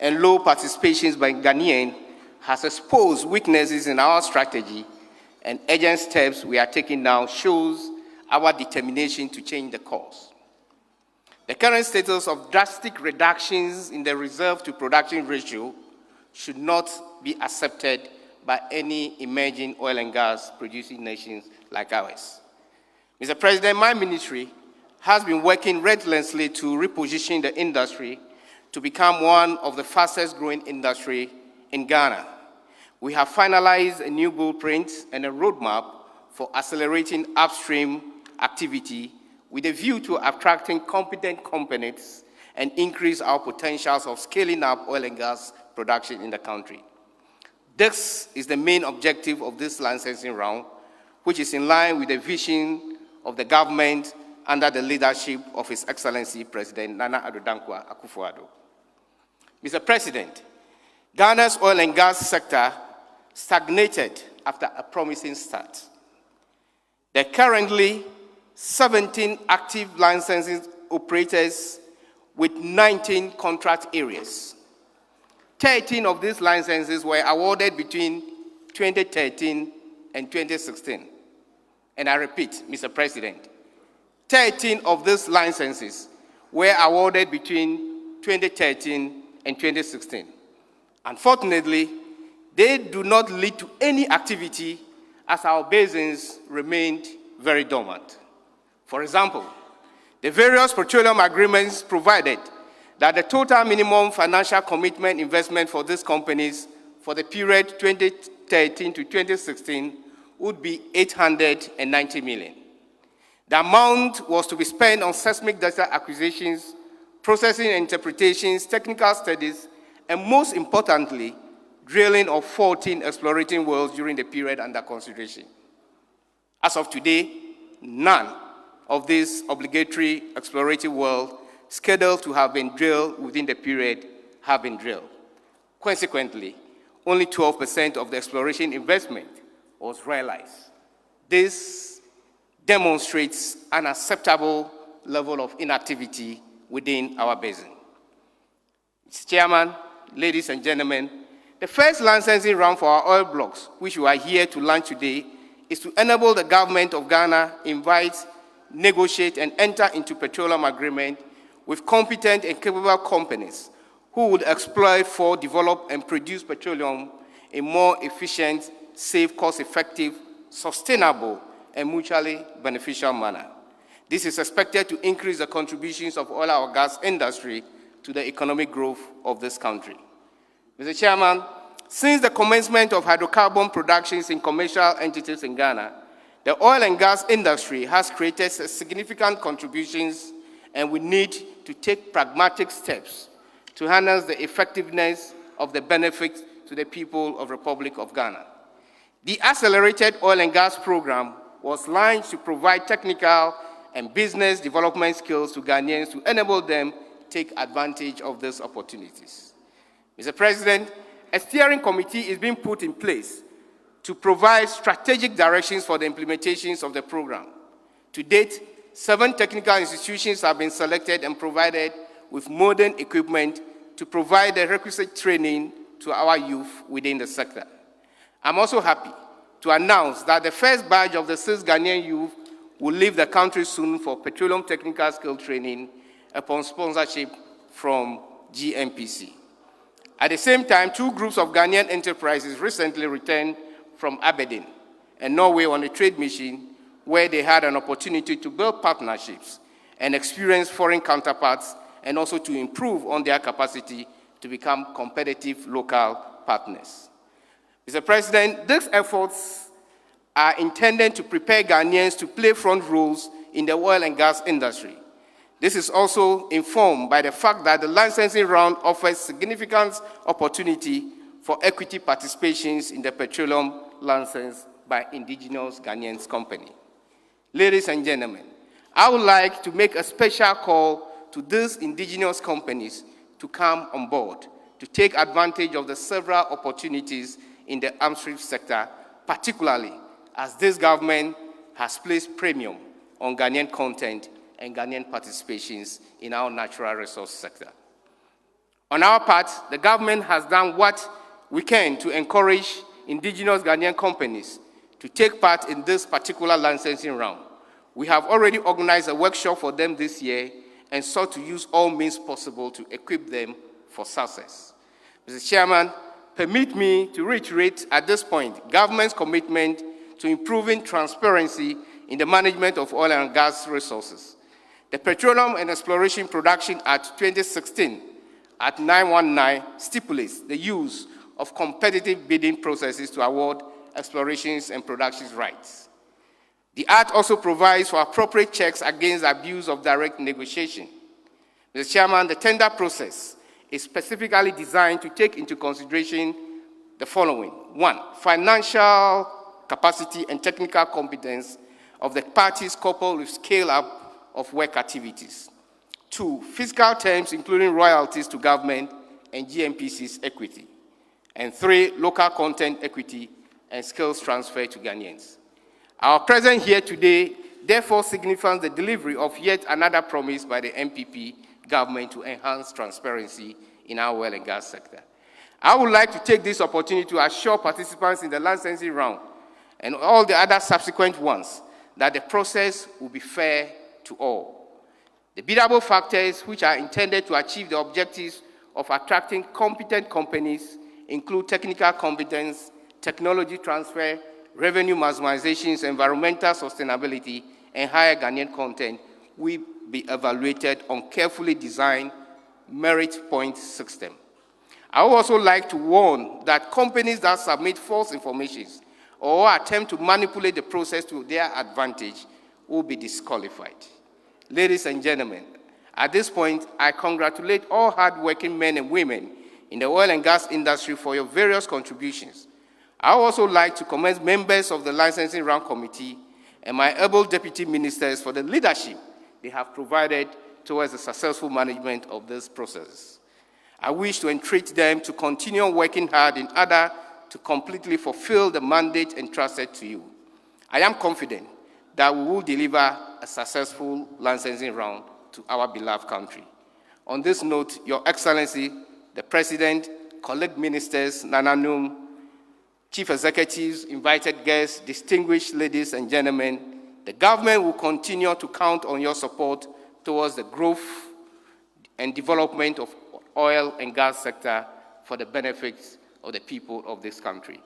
and low participations by Ghanaians has exposed weaknesses in our strategy, and urgent steps we are taking now shows our determination to change the course. The current status of drastic reductions in the reserve to production ratio should not be accepted by any emerging oil and gas producing nations like ours. Mr. President, my ministry has been working relentlessly to reposition the industry to become one of the fastest growing industries in Ghana. We have finalized a new blueprint and a roadmap for accelerating upstream activity with a view to attracting competent companies and increase our potentials of scaling up oil and gas production in the country. This is the main objective of this licensing round, which is in line with the vision of the government under the leadership of His Excellency President Nana Addo Akufo-Addo. Mr. President, Ghana's oil and gas sector stagnated after a promising start. There are currently 17 active licensing operators with 19 contract areas. 13 of these licenses were awarded between 2013 and 2016. And I repeat, Mr. President, 13 of these licenses were awarded between 2013 and 2016. Unfortunately, they do not lead to any activity as our basins remained very dormant. For example, the various petroleum agreements provided that the total minimum financial commitment investment for these companies for the period 2013 to 2016 would be 890 million. The amount was to be spent on seismic data acquisitions, processing and interpretations, technical studies, and most importantly, drilling of 14 explorating wells during the period under consideration. As of today, none of these obligatory exploratory wells scheduled to have been drilled within the period have been drilled. Consequently, only 12% of the exploration investment was realized. This demonstrates an acceptable level of inactivity within our basin. Mr. Chairman, ladies and gentlemen, the first licensing round for our oil blocks, which we are here to launch today, is to enable the government of Ghana invite, negotiate, and enter into petroleum agreement with competent and capable companies who would exploit for, develop, and produce petroleum in more efficient, safe, cost-effective, sustainable, and mutually beneficial manner. This is expected to increase the contributions of oil and gas industry to the economic growth of this country. Mr. Chairman, since the commencement of hydrocarbon productions in commercial entities in Ghana, the oil and gas industry has created significant contributions, and we need to take pragmatic steps to harness the effectiveness of the benefits to the people of the Republic of Ghana. The Accelerated Oil and Gas Program was launched to provide technical and business development skills to Ghanaians to enable them to take advantage of these opportunities. Mr. President, a steering committee is being put in place to provide strategic directions for the implementations of the program. To date, 7 technical institutions have been selected and provided with modern equipment to provide the requisite training to our youth within the sector. I'm also happy to announce that the first batch of the 6 Ghanaian youth will leave the country soon for petroleum technical skill training upon sponsorship from GNPC. At the same time, 2 groups of Ghanaian enterprises recently returned from Aberdeen and Norway on a trade mission where they had an opportunity to build partnerships and experience foreign counterparts and also to improve on their capacity to become competitive local partners. Mr. President, these efforts are intended to prepare Ghanaians to play front roles in the oil and gas industry. This is also informed by the fact that the licensing round offers significant opportunity for equity participations in the petroleum license by indigenous Ghanaian companies. Ladies and gentlemen, I would like to make a special call to these indigenous companies to come on board, to take advantage of the several opportunities in the upstream sector, particularly as this government has placed premium on Ghanaian content and Ghanaian participations in our natural resource sector. On our part, the government has done what we can to encourage indigenous Ghanaian companies to take part in this particular licensing round. We have already organized a workshop for them this year and sought to use all means possible to equip them for success. Mr. Chairman, permit me to reiterate at this point government's commitment to improving transparency in the management of oil and gas resources. The Petroleum and Exploration Production Act 2016 at 919 stipulates the use of competitive bidding processes to award explorations and production rights. The Act also provides for appropriate checks against abuse of direct negotiation. Mr. Chairman, the tender process is specifically designed to take into consideration the following. 1, financial capacity and technical competence of the parties coupled with scale-up of work activities. 2, fiscal terms including royalties to government and GMPC's equity. And 3, local content equity and skills transfer to Ghanaians. Our presence here today therefore signifies the delivery of yet another promise by the MPP government to enhance transparency in our oil and gas sector. I would like to take this opportunity to assure participants in the licensing round and all the other subsequent ones that the process will be fair to all. The biddable factors which are intended to achieve the objectives of attracting competent companies include technical competence, technology transfer, revenue maximizations, environmental sustainability, and higher Ghanaian content will be evaluated on carefully designed merit point system. I would also like to warn that companies that submit false information or attempt to manipulate the process to their advantage will be disqualified. Ladies and gentlemen, at this point, I congratulate all hardworking men and women in the oil and gas industry for your various contributions. I would also like to commend members of the Licensing Round Committee and my able deputy ministers for the leadership they have provided towards the successful management of this process. I wish to entreat them to continue working hard in order to completely fulfill the mandate entrusted to you. I am confident that we will deliver a successful licensing round to our beloved country. On this note, Your Excellency, the President, colleague ministers, Nananum, Chief Executives, invited guests, distinguished ladies and gentlemen, the government will continue to count on your support towards the growth and development of oil and gas sector for the benefits of the people of this country.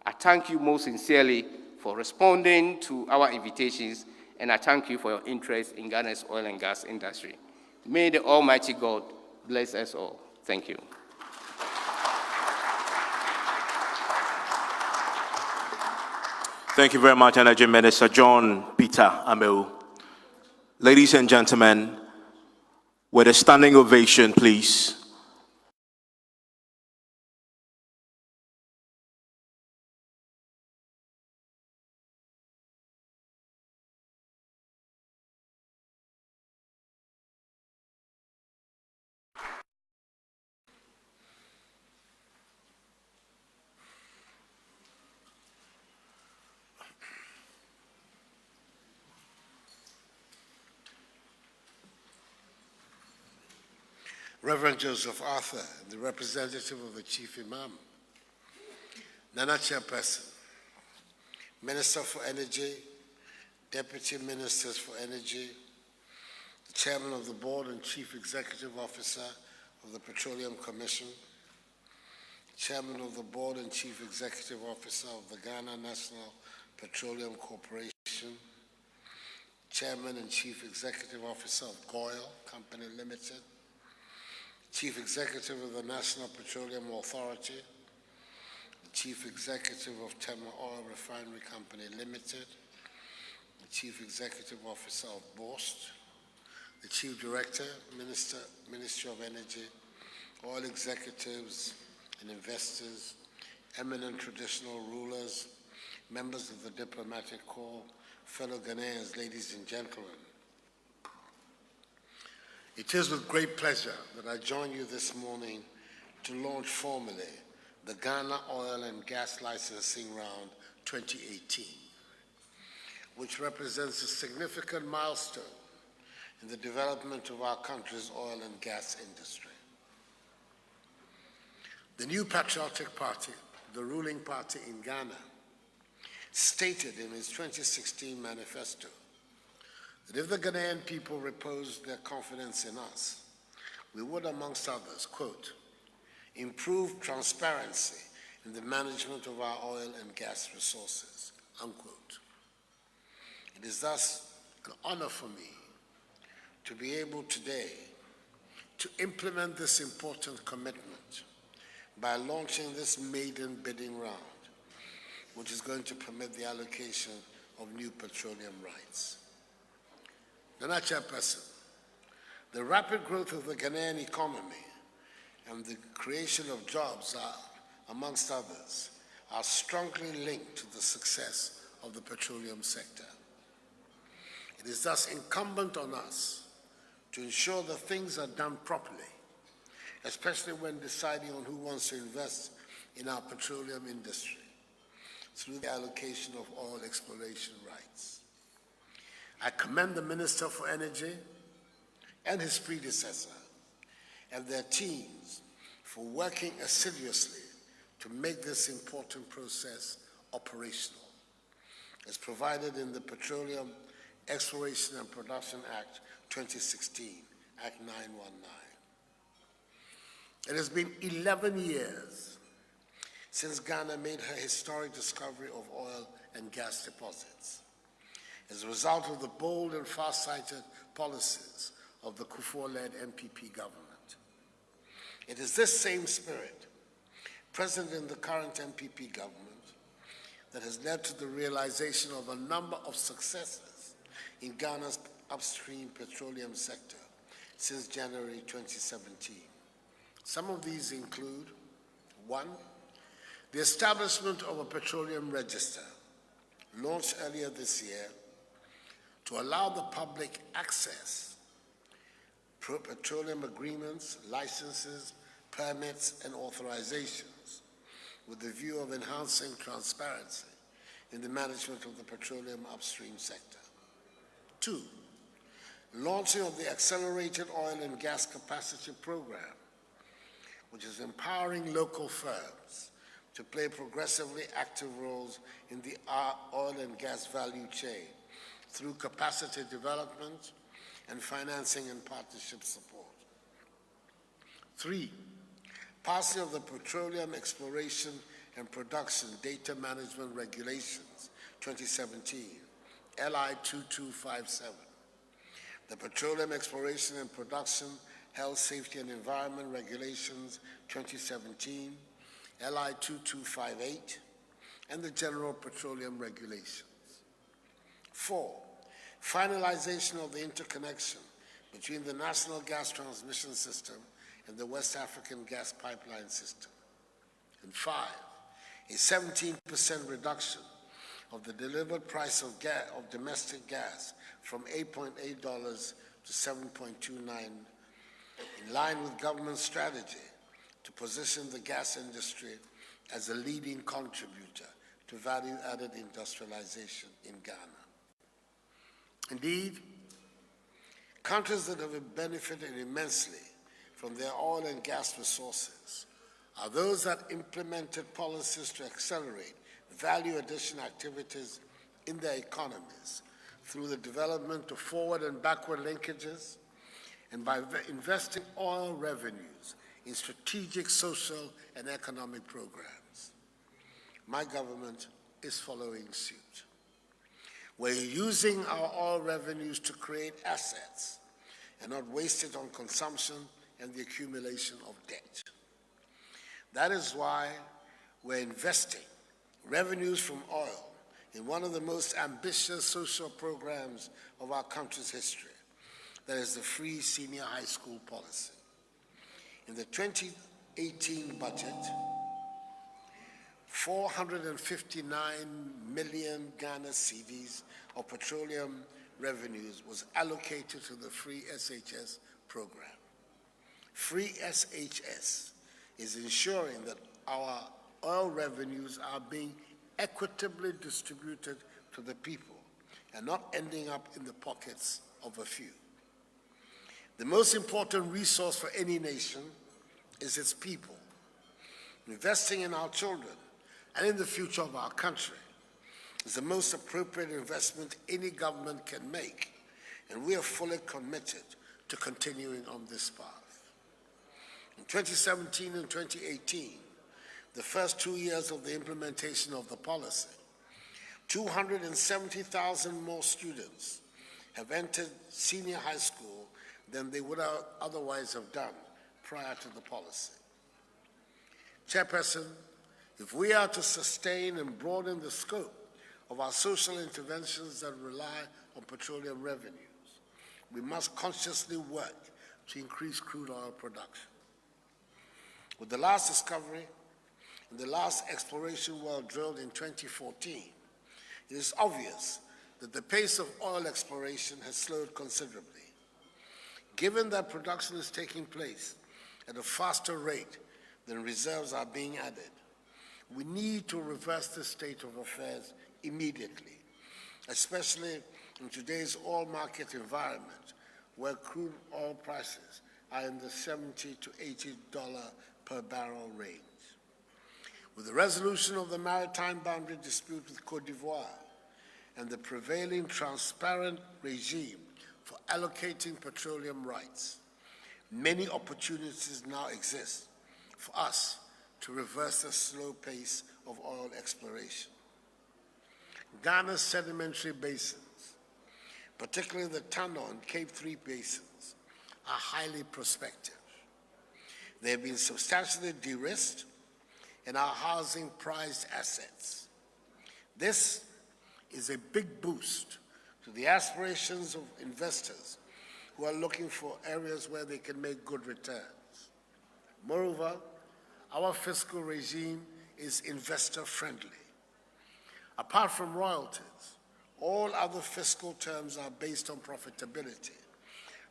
I thank you most sincerely for responding to our invitations, and I thank you for your interest in Ghana's oil and gas industry. May the Almighty God bless us all. Thank you. Thank you very much, Energy Minister John Peter Ameu. Ladies and gentlemen, with a standing ovation, please. Reverend Joseph Arthur, the representative of the Chief Imam, Nana Chairperson, Minister for Energy, Deputy Ministers for Energy, the Chairman of the Board and Chief Executive Officer of the Petroleum Commission, Chairman of the Board and Chief Executive Officer of the Ghana National Petroleum Corporation, Chairman and Chief Executive Officer of GOIL Company Limited, Chief Executive of the National Petroleum Authority, the Chief Executive of Tema Oil Refinery Company Limited, the Chief Executive Officer of BOST, the Chief Director, Ministry of Energy, oil executives and investors, eminent traditional rulers, members of the diplomatic corps, fellow Ghanaians, ladies and gentlemen. It is with great pleasure that I join you this morning to launch formally the Ghana Oil and Gas Licensing Round 2018, which represents a significant milestone in the development of our country's oil and gas industry. The New Patriotic Party, the ruling party in Ghana, stated in its 2016 manifesto that if the Ghanaian people reposed their confidence in us, we would, amongst others, quote, improve transparency in the management of our oil and gas resources, unquote. It is thus an honor for me to be able today to implement this important commitment by launching this maiden bidding round, which is going to permit the allocation of new petroleum rights. Nana Chairperson, the rapid growth of the Ghanaian economy and the creation of jobs are, amongst others, are strongly linked to the success of the petroleum sector. It is thus incumbent on us to ensure that things are done properly, especially when deciding on who wants to invest in our petroleum industry through the allocation of oil exploration rights. I commend the Minister for Energy and his predecessor and their teams for working assiduously to make this important process operational, as provided in the Petroleum Exploration and Production Act 2016, Act 919. It has been 11 years since Ghana made her historic discovery of oil and gas deposits as a result of the bold and far-sighted policies of the Akufo-led MPP government. It is this same spirit present in the current MPP government that has led to the realization of a number of successes in Ghana's upstream petroleum sector since January 2017. Some of these include, 1, the establishment of a petroleum register launched earlier this year to allow the public access to petroleum agreements, licenses, permits, and authorizations with the view of enhancing transparency in the management of the petroleum upstream sector. 2, launching of the Accelerated Oil and Gas Capacity Program, which is empowering local firms to play progressively active roles in the oil and gas value chain through capacity development and financing and partnership support. 3, passing of the Petroleum Exploration and Production Data Management Regulations 2017, LI 2257. The Petroleum Exploration and Production Health, Safety and Environment Regulations 2017, LI 2258, and the General Petroleum Regulations. 4, finalization of the interconnection between the National Gas Transmission System and the West African Gas Pipeline System. And 5, a 17% reduction of the delivered price of domestic gas from $8.8 to $7.29, in line with government strategy to position the gas industry as a leading contributor to value-added industrialization in Ghana. Indeed, countries that have benefited immensely from their oil and gas resources are those that implemented policies to accelerate value addition activities in their economies through the development of forward and backward linkages and by investing oil revenues in strategic social and economic programs. My government is following suit. We're using our oil revenues to create assets and not waste it on consumption and the accumulation of debt. That is why we're investing revenues from oil in one of the most ambitious social programs of our country's history, that is the free senior high school policy. In the 2018 budget, 459 million Ghana cedis of petroleum revenues was allocated to the free SHS program. Free SHS is ensuring that our oil revenues are being equitably distributed to the people and not ending up in the pockets of a few. The most important resource for any nation is its people. Investing in our children and in the future of our country is the most appropriate investment any government can make, and we are fully committed to continuing on this path. In 2017 and 2018, the first 2 years of the implementation of the policy, 270,000 more students have entered senior high school than they would otherwise have done prior to the policy. Chairperson, if we are to sustain and broaden the scope of our social interventions that rely on petroleum revenues, we must consciously work to increase crude oil production. With the last discovery and the last exploration well drilled in 2014, it is obvious that the pace of oil exploration has slowed considerably. Given that production is taking place at a faster rate than reserves are being added, we need to reverse this state of affairs immediately, especially in today's oil market environment, where crude oil prices are in the $70 to $80 per barrel range. With the resolution of the maritime boundary dispute with Côte d'Ivoire and the prevailing transparent regime for allocating petroleum rights, many opportunities now exist for us to reverse the slow pace of oil exploration. Ghana's sedimentary basins, particularly the Tano and Cape 3 basins, are highly prospective. They have been substantially de-risked and are housing prized assets. This is a big boost to the aspirations of investors who are looking for areas where they can make good returns. Moreover, our fiscal regime is investor-friendly. Apart from royalties, all other fiscal terms are based on profitability,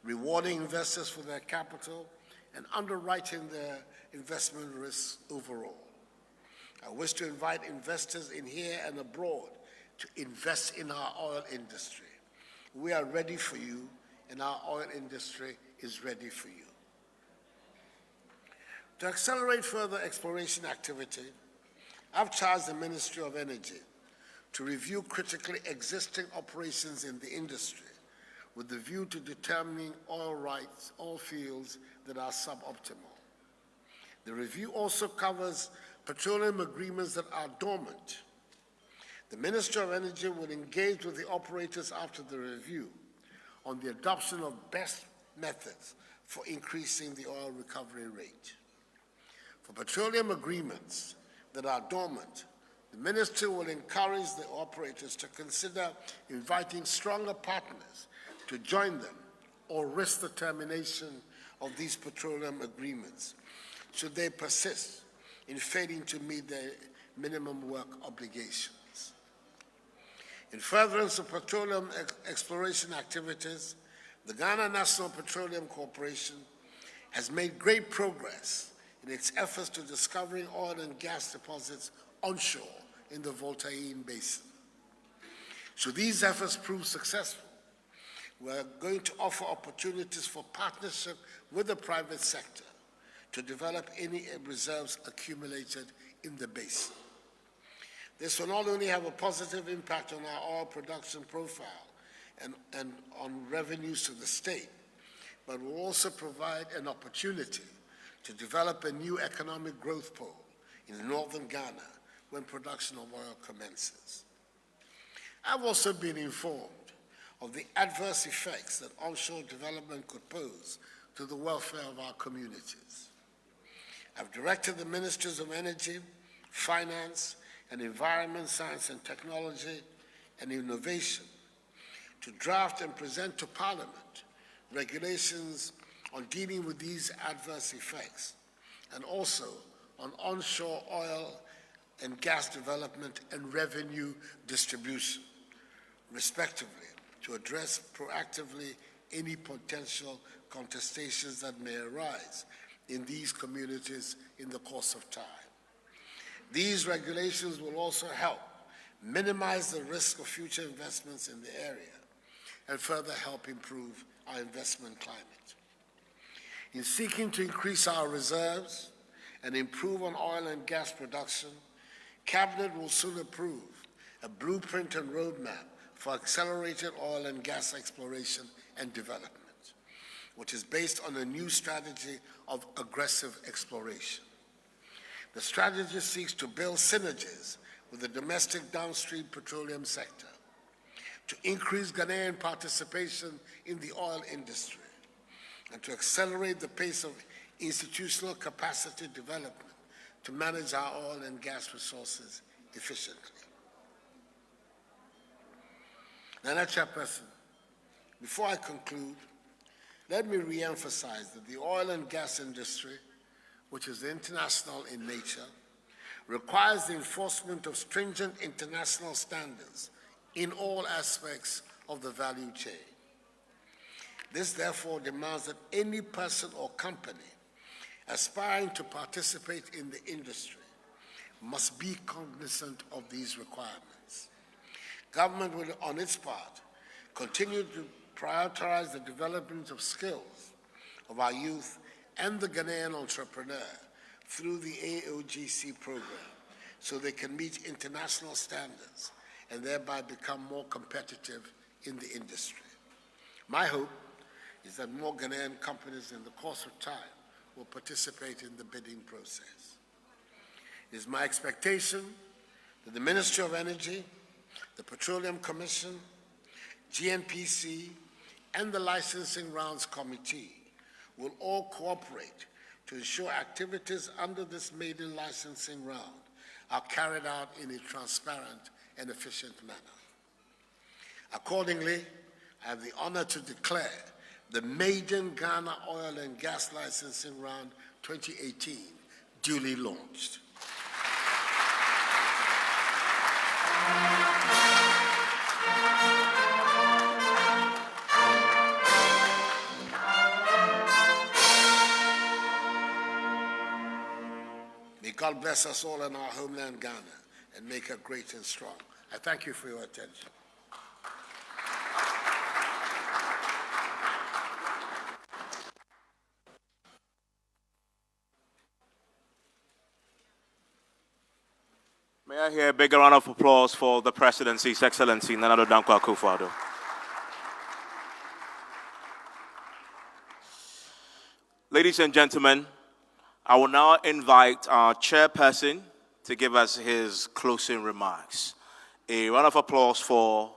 rewarding investors for their capital and underwriting their investment risks overall. I wish to invite investors in here and abroad to invest in our oil industry. We are ready for you, and our oil industry is ready for you. To accelerate further exploration activity, I've charged the Ministry of Energy to review critically existing operations in the industry with the view to determining oil rights, oil fields that are suboptimal. The review also covers petroleum agreements that are dormant. The Ministry of Energy will engage with the operators after the review on the adoption of best methods for increasing the oil recovery rate. For petroleum agreements that are dormant, the Ministry will encourage the operators to consider inviting stronger partners to join them or risk the termination of these petroleum agreements should they persist in failing to meet their minimum work obligations. In furtherance of petroleum exploration activities, the Ghana National Petroleum Corporation has made great progress in its efforts to discovering oil and gas deposits onshore in the Voltaire Basin. Should these efforts prove successful, we are going to offer opportunities for partnership with the private sector to develop any reserves accumulated in the basin. This will not only have a positive impact on our oil production profile and on revenues to the state, but will also provide an opportunity to develop a new economic growth pole in northern Ghana when production of oil commences. I've also been informed of the adverse effects that onshore development could pose to the welfare of our communities. I've directed the Ministries of Energy, Finance, and Environment, Science and Technology, and Innovation to draft and present to Parliament regulations on dealing with these adverse effects and also on onshore oil and gas development and revenue distribution, respectively, to address proactively any potential contestations that may arise in these communities in the course of time. These regulations will also help minimize the risk of future investments in the area and further help improve our investment climate. In seeking to increase our reserves and improve on oil and gas production, Cabinet will soon approve a blueprint and roadmap for accelerated oil and gas exploration and development, which is based on a new strategy of aggressive exploration. The strategy seeks to build synergies with the domestic downstream petroleum sector, to increase Ghanaian participation in the oil industry, and to accelerate the pace of institutional capacity development to manage our oil and gas resources efficiently. Nana Chairperson, before I conclude, let me re-emphasize that the oil and gas industry, which is international in nature, requires the enforcement of stringent international standards in all aspects of the value chain. This therefore demands that any person or company aspiring to participate in the industry must be cognizant of these requirements. Government will, on its part, continue to prioritize the development of skills of our youth and the Ghanaian entrepreneur through the AOGC program so they can meet international standards and thereby become more competitive in the industry. My hope is that more Ghanaian companies in the course of time will participate in the bidding process. It is my expectation that the Ministry of Energy, the Petroleum Commission, GNPC, and the Licensing Rounds Committee will all cooperate to ensure activities under this maiden licensing round are carried out in a transparent and efficient manner. Accordingly, I have the honor to declare the maiden Ghana Oil and Gas Licensing Round 2018 duly launched. May God bless us all in our homeland, Ghana, and make her great and strong. I thank you for your attention. May I hear a big round of applause for the Presidency's Excellency, Nana Addo Akufo-Addo. Ladies and gentlemen, I will now invite our chairperson to give us his closing remarks. A round of applause for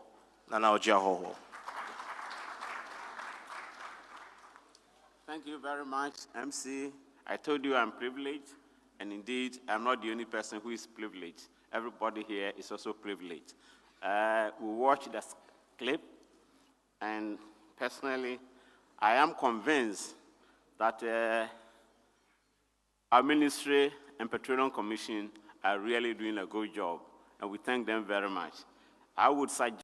Nana Addo. Thank you very much, MC. I told you I'm privileged, and indeed, I'm not the only person who is privileged. Everybody here is also privileged. We watched the clip, and personally, I am convinced that our ministry and Petroleum Commission are really doing a good job, and we thank them very much. I would suggest